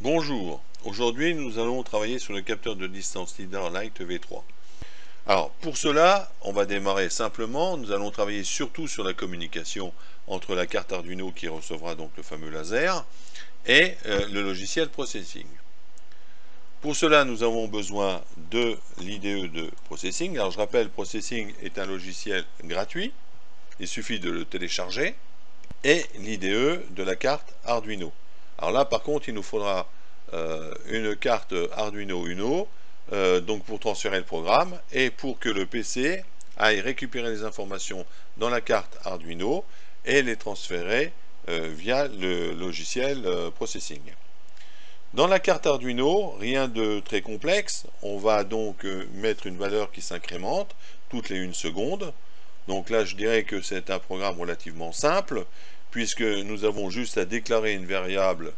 Bonjour, aujourd'hui nous allons travailler sur le capteur de distance LiDAR Light V3. Alors pour cela, on va démarrer simplement, nous allons travailler surtout sur la communication entre la carte Arduino qui recevra donc le fameux laser et le logiciel Processing. Pour cela, nous avons besoin de l'IDE de Processing. Alors je rappelle, Processing est un logiciel gratuit, il suffit de le télécharger, et l'IDE de la carte Arduino. Alors là, par contre, il nous faudra une carte Arduino Uno, donc pour transférer le programme, et pour que le PC aille récupérer les informations dans la carte Arduino et les transférer via le logiciel Processing. Dans la carte Arduino, rien de très complexe, on va donc mettre une valeur qui s'incrémente toutes les 1 seconde. Donc là, je dirais que c'est un programme relativement simple, puisque nous avons juste à déclarer une variable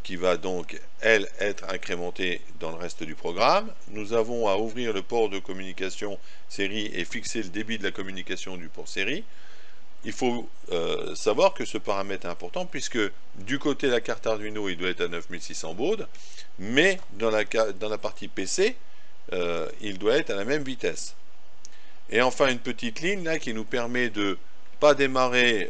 qui va donc, elle, être incrémentée dans le reste du programme. Nous avons à ouvrir le port de communication série et fixer le débit de la communication du port série. Il faut savoir que ce paramètre est important, puisque du côté de la carte Arduino, il doit être à 9600 bauds, mais dans la partie PC, il doit être à la même vitesse. Et enfin, une petite ligne là qui nous permet de pas démarrer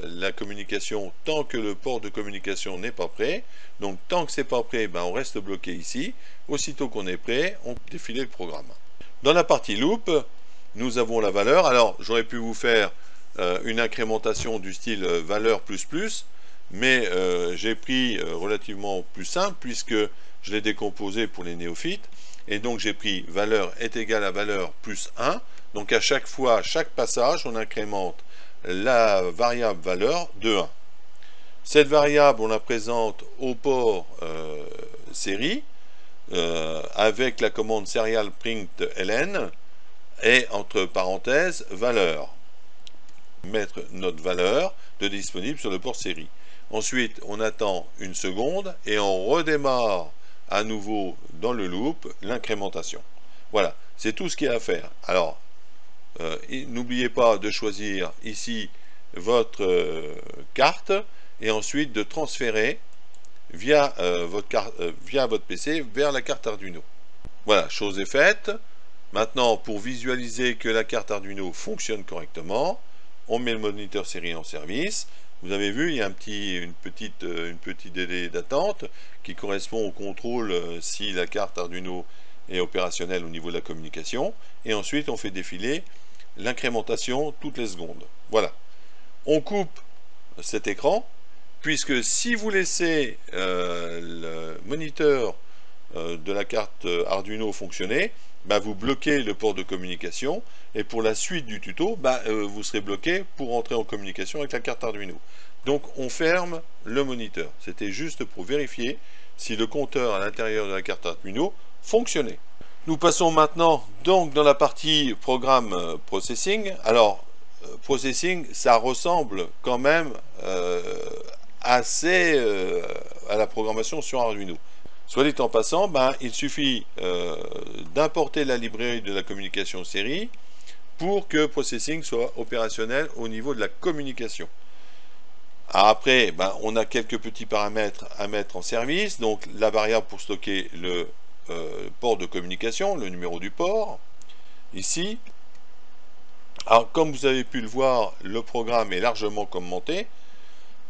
la communication tant que le port de communication n'est pas prêt. Donc tant que c'est pas prêt, ben, on reste bloqué ici. Aussitôt qu'on est prêt, on peut défiler le programme. Dans la partie loop, nous avons la valeur. Alors j'aurais pu vous faire une incrémentation du style valeur plus plus, mais j'ai pris relativement plus simple puisque je l'ai décomposé pour les néophytes. Et donc j'ai pris valeur est égal à valeur plus 1. Donc à chaque fois, à chaque passage, on incrémente la variable valeur de 1. Cette variable, on la présente au port série avec la commande serial print ln et entre parenthèses valeur. Mettre notre valeur de disponible sur le port série. Ensuite, on attend 1 seconde et on redémarre à nouveau dans le loop l'incrémentation. Voilà, c'est tout ce qu'il y a à faire. Alors, n'oubliez pas de choisir ici votre carte et ensuite de transférer via votre PC vers la carte Arduino. Voilà, chose est faite. Maintenant, pour visualiser que la carte Arduino fonctionne correctement, on met le moniteur série en service. Vous avez vu, il y a une petite délai d'attente qui correspond au contrôle si la carte Arduino est opérationnelle au niveau de la communication. Et ensuite, on fait défiler l'incrémentation toutes les secondes. Voilà. On coupe cet écran, puisque si vous laissez le moniteur de la carte Arduino fonctionner, bah, vous bloquez le port de communication, et pour la suite du tuto, bah, vous serez bloqué pour entrer en communication avec la carte Arduino. Donc on ferme le moniteur. C'était juste pour vérifier si le compteur à l'intérieur de la carte Arduino fonctionnait. Nous passons maintenant donc dans la partie programme Processing. Alors, Processing, ça ressemble quand même assez à la programmation sur Arduino. Soit dit en passant, ben, il suffit d'importer la librairie de la communication série pour que Processing soit opérationnel au niveau de la communication. Après, ben, on a quelques petits paramètres à mettre en service. Donc la variable pour stocker le port de communication, le numéro du port, ici. Alors comme vous avez pu le voir, le programme est largement commenté.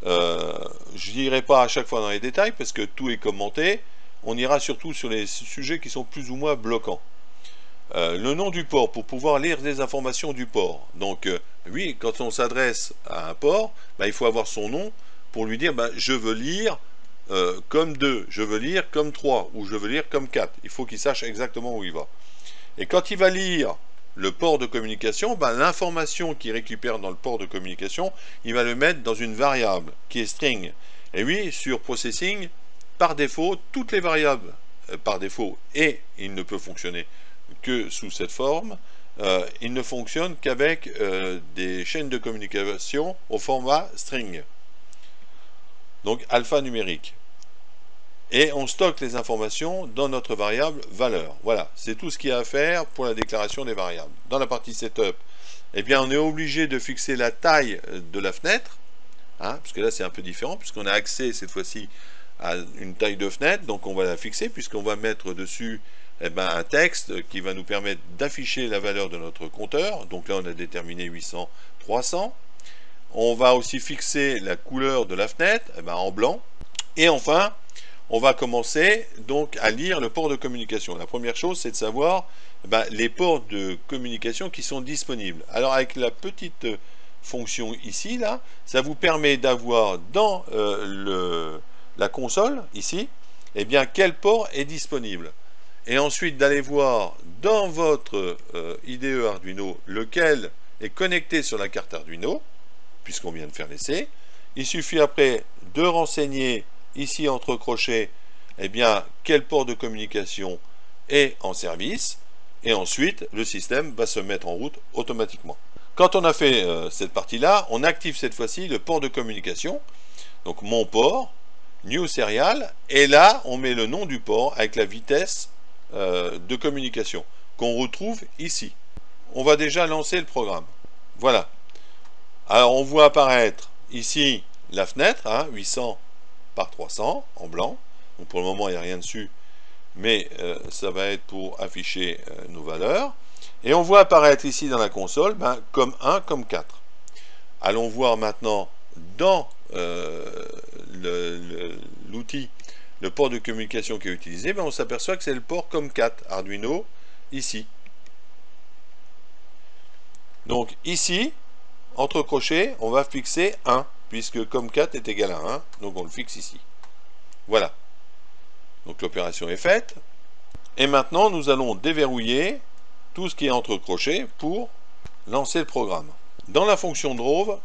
Je n'irai pas à chaque fois dans les détails parce que tout est commenté. On ira surtout sur les sujets qui sont plus ou moins bloquants. Le nom du port, pour pouvoir lire des informations du port. Donc, oui, quand on s'adresse à un port, bah, il faut avoir son nom pour lui dire, bah, je veux lire comme 2, je veux lire comme 3, ou je veux lire comme 4. Il faut qu'il sache exactement où il va. Et quand il va lire le port de communication, bah, l'information qu'il récupère dans le port de communication, il va le mettre dans une variable qui est string. Et oui, sur Processing, par défaut, toutes les variables, par défaut, et il ne peut fonctionner que sous cette forme, il ne fonctionne qu'avec des chaînes de communication au format string, donc alphanumérique. Et on stocke les informations dans notre variable valeur. Voilà, c'est tout ce qu'il y a à faire pour la déclaration des variables. Dans la partie setup, eh bien, on est obligé de fixer la taille de la fenêtre, hein, parce que là c'est un peu différent, puisqu'on a accès cette fois-ci à une taille de fenêtre, donc on va la fixer puisqu'on va mettre dessus un texte qui va nous permettre d'afficher la valeur de notre compteur. Donc là on a déterminé 800, 300. On va aussi fixer la couleur de la fenêtre en blanc. Et enfin, on va commencer donc à lire le port de communication. La première chose, c'est de savoir les ports de communication qui sont disponibles. Alors avec la petite fonction ici, là, ça vous permet d'avoir dans la console, ici, quel port est disponible. Et ensuite d'aller voir dans votre IDE Arduino lequel est connecté sur la carte Arduino, puisqu'on vient de faire l'essai. Il suffit après de renseigner ici entre crochets quel port de communication est en service, et ensuite le système va se mettre en route automatiquement. Quand on a fait cette partie-là, on active cette fois-ci le port de communication, donc mon port, New Serial, et là on met le nom du port avec la vitesse de communication qu'on retrouve ici. On va déjà lancer le programme. Voilà. Alors on voit apparaître ici la fenêtre, 800 par 300 en blanc. Donc pour le moment il n'y a rien dessus, mais ça va être pour afficher nos valeurs. Et on voit apparaître ici dans la console comme 1, comme 4. Allons voir maintenant dans l'outil, le port de communication qui est utilisé, on s'aperçoit que c'est le port COM4 Arduino ici. Donc ici, entre crochets, on va fixer 1, puisque COM4 est égal à 1, donc on le fixe ici. Voilà. Donc l'opération est faite. Et maintenant, nous allons déverrouiller tout ce qui est entre crochets pour lancer le programme. Dans la fonction Drove,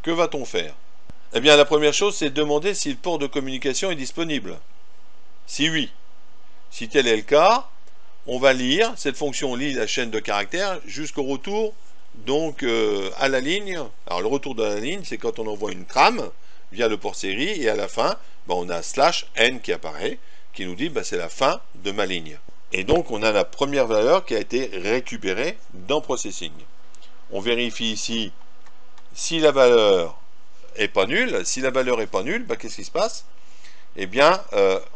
que va-t-on faire? Eh bien, la première chose, c'est de demander si le port de communication est disponible. Si oui, si tel est le cas, on va lire, cette fonction lit la chaîne de caractères jusqu'au retour donc à la ligne. Alors le retour de la ligne, c'est quand on envoie une trame via le port série, et à la fin, on a /n qui apparaît, qui nous dit c'est la fin de ma ligne. Et donc on a la première valeur qui a été récupérée dans Processing. On vérifie ici si la valeur est pas nulle. Si la valeur est pas nulle, qu'est-ce qui se passe? Eh bien,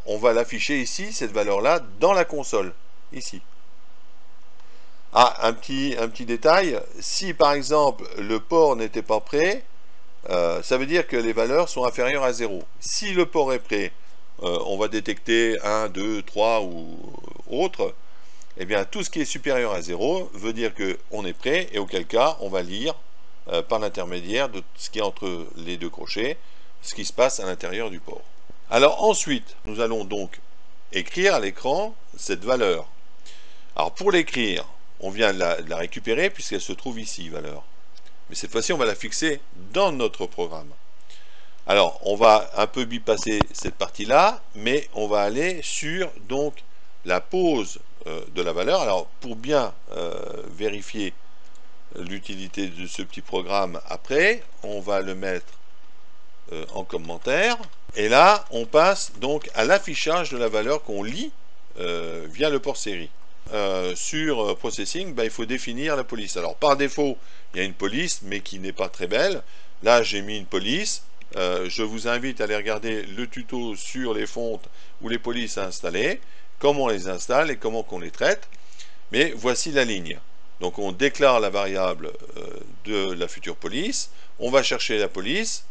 on va l'afficher ici, cette valeur-là, dans la console, ici. Ah, un petit détail, si par exemple le port n'était pas prêt, ça veut dire que les valeurs sont inférieures à 0. Si le port est prêt, on va détecter 1, 2, 3 ou autre. Eh bien, tout ce qui est supérieur à 0 veut dire qu'on est prêt, et auquel cas, on va lire par l'intermédiaire de ce qui est entre les deux crochets, ce qui se passe à l'intérieur du port. Alors ensuite, nous allons donc écrire à l'écran cette valeur. Alors pour l'écrire, on vient de la récupérer puisqu'elle se trouve ici, valeur. Mais cette fois-ci, on va la fixer dans notre programme. Alors, on va un peu bypasser cette partie-là, mais on va aller sur donc la pose de la valeur. Alors, pour bien vérifier l'utilité de ce petit programme après, on va le mettre en commentaire. Et là, on passe donc à l'affichage de la valeur qu'on lit via le port série. Sur Processing, il faut définir la police. Alors par défaut, il y a une police, mais qui n'est pas très belle. Là, j'ai mis une police. Je vous invite à aller regarder le tuto sur les fontes ou les polices à installer, comment on les installe et comment on les traite. Mais voici la ligne. Donc on déclare la variable de la future police, on va chercher la police,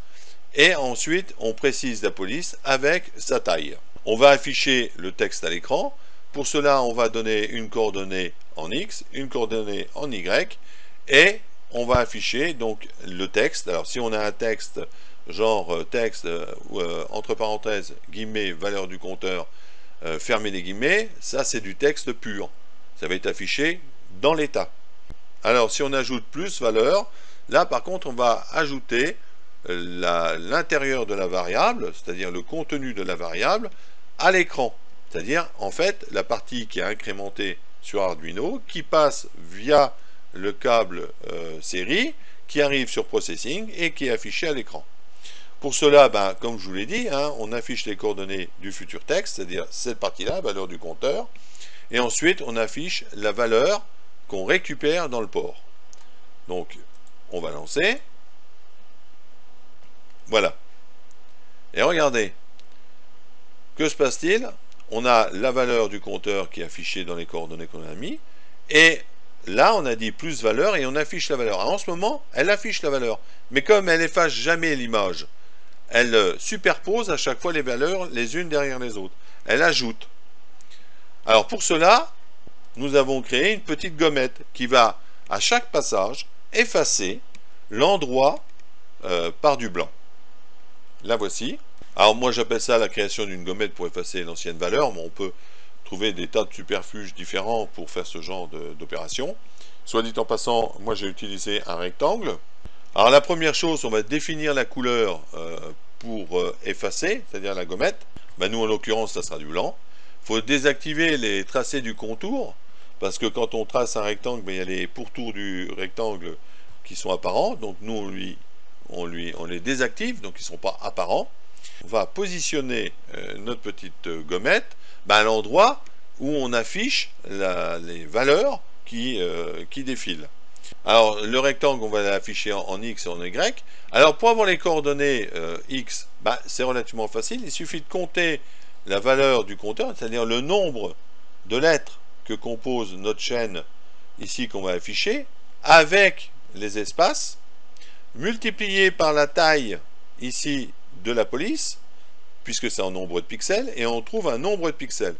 et ensuite on précise la police avec sa taille. On va afficher le texte à l'écran. Pour cela, on va donner une coordonnée en X, une coordonnée en Y, et on va afficher donc le texte. Alors si on a un texte genre texte entre parenthèses guillemets valeur du compteur fermez les guillemets, ça c'est du texte pur. Ça va être affiché dans l'état. Alors si on ajoute plus valeur, là par contre on va ajouter l'intérieur de la variable, c'est-à-dire le contenu de la variable, à l'écran. C'est-à-dire, en fait, la partie qui est incrémentée sur Arduino, qui passe via le câble série, qui arrive sur Processing et qui est affiché à l'écran. Pour cela, comme je vous l'ai dit, on affiche les coordonnées du futur texte, c'est-à-dire cette partie-là, valeur du compteur, et ensuite on affiche la valeur qu'on récupère dans le port. Donc, on va lancer. Voilà. Et regardez. Que se passe-t-il? On a la valeur du compteur qui est affichée dans les coordonnées qu'on a mis, et là on a dit plus valeur et on affiche la valeur. Alors, en ce moment, elle affiche la valeur, mais comme elle efface jamais l'image, elle superpose à chaque fois les valeurs les unes derrière les autres. Elle ajoute. Alors pour cela, nous avons créé une petite gommette qui va, à chaque passage, effacer l'endroit par du blanc. La voici. Alors moi j'appelle ça la création d'une gommette pour effacer l'ancienne valeur, mais on peut trouver des tas de superfuges différents pour faire ce genre d'opération. Soit dit en passant, moi j'ai utilisé un rectangle. Alors la première chose, on va définir la couleur pour effacer, c'est-à-dire la gommette. Ben, nous en l'occurrence, ça sera du blanc. Il faut désactiver les tracés du contour, parce que quand on trace un rectangle, ben, il y a les pourtours du rectangle qui sont apparents. Donc nous on les désactive, donc ils ne sont pas apparents. On va positionner notre petite gommette ben, à l'endroit où on affiche les valeurs qui défilent. Alors, le rectangle, on va l'afficher en X et en Y. Alors, pour avoir les coordonnées X, bah, c'est relativement facile. Il suffit de compter la valeur du compteur, c'est-à-dire le nombre de lettres que compose notre chaîne ici qu'on va afficher, avec les espaces, multiplié par la taille ici de la police, puisque c'est en nombre de pixels, et on trouve un nombre de pixels,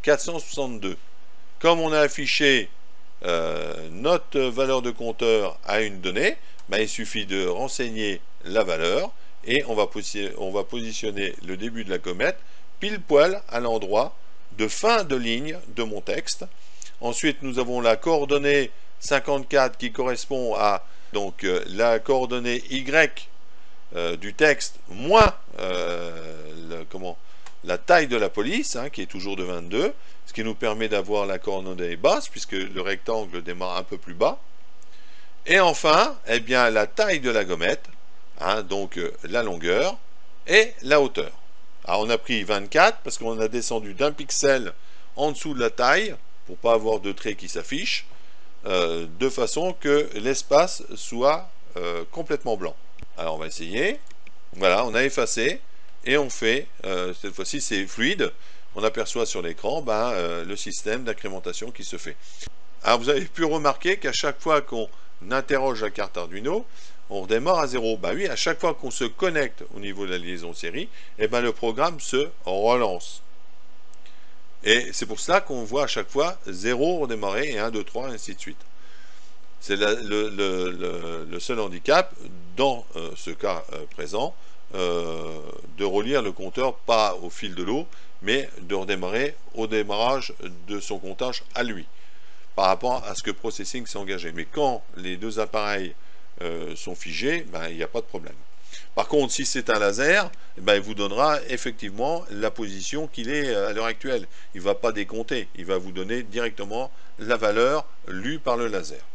462. Comme on a affiché notre valeur de compteur à une donnée, ben, il suffit de renseigner la valeur et on va positionner le début de la gommette pile poil à l'endroit de fin de ligne de mon texte. Ensuite, nous avons la coordonnée 54 qui correspond à donc la coordonnée Y du texte moins la taille de la police, hein, qui est toujours de 22, ce qui nous permet d'avoir la coordonnée basse, puisque le rectangle démarre un peu plus bas. Et enfin, eh bien, la taille de la gommette, hein, donc la longueur et la hauteur. Alors, on a pris 24 parce qu'on a descendu d'un pixel en dessous de la taille, pour ne pas avoir de trait qui s'affiche, de façon que l'espace soit complètement blanc. Alors, on va essayer. Voilà, on a effacé. Et on fait, cette fois-ci c'est fluide, on aperçoit sur l'écran le système d'incrémentation qui se fait. Alors vous avez pu remarquer qu'à chaque fois qu'on interroge la carte Arduino, on redémarre à 0. Ben oui, à chaque fois qu'on se connecte au niveau de la liaison série, eh ben le programme se relance. Et c'est pour cela qu'on voit à chaque fois 0 redémarrer et 1, 2, 3, et ainsi de suite. C'est le seul handicap dans ce cas présent, de relire le compteur pas au fil de l'eau, mais de redémarrer au démarrage de son comptage à lui, par rapport à ce que Processing s'est engagé. Mais quand les deux appareils sont figés, ben, il n'y a pas de problème. Par contre, si c'est un laser, ben, il vous donnera effectivement la position qu'il est à l'heure actuelle. Il ne va pas décompter, il va vous donner directement la valeur lue par le laser.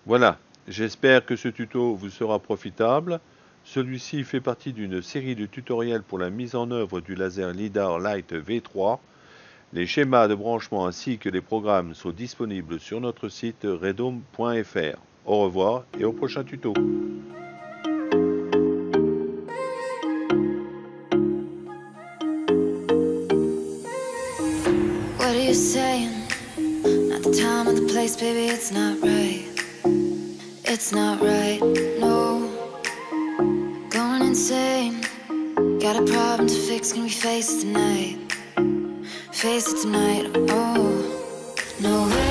Voilà, j'espère que ce tuto vous sera profitable. Celui-ci fait partie d'une série de tutoriels pour la mise en œuvre du laser LiDAR Lite V3. Les schémas de branchement ainsi que les programmes sont disponibles sur notre site redome.fr. Au revoir et au prochain tuto. What are you saying? Not the time or the place, baby, it's not right. It's not right, no. Going insane. Got a problem to fix, can we face it tonight? Face it tonight, oh. No way.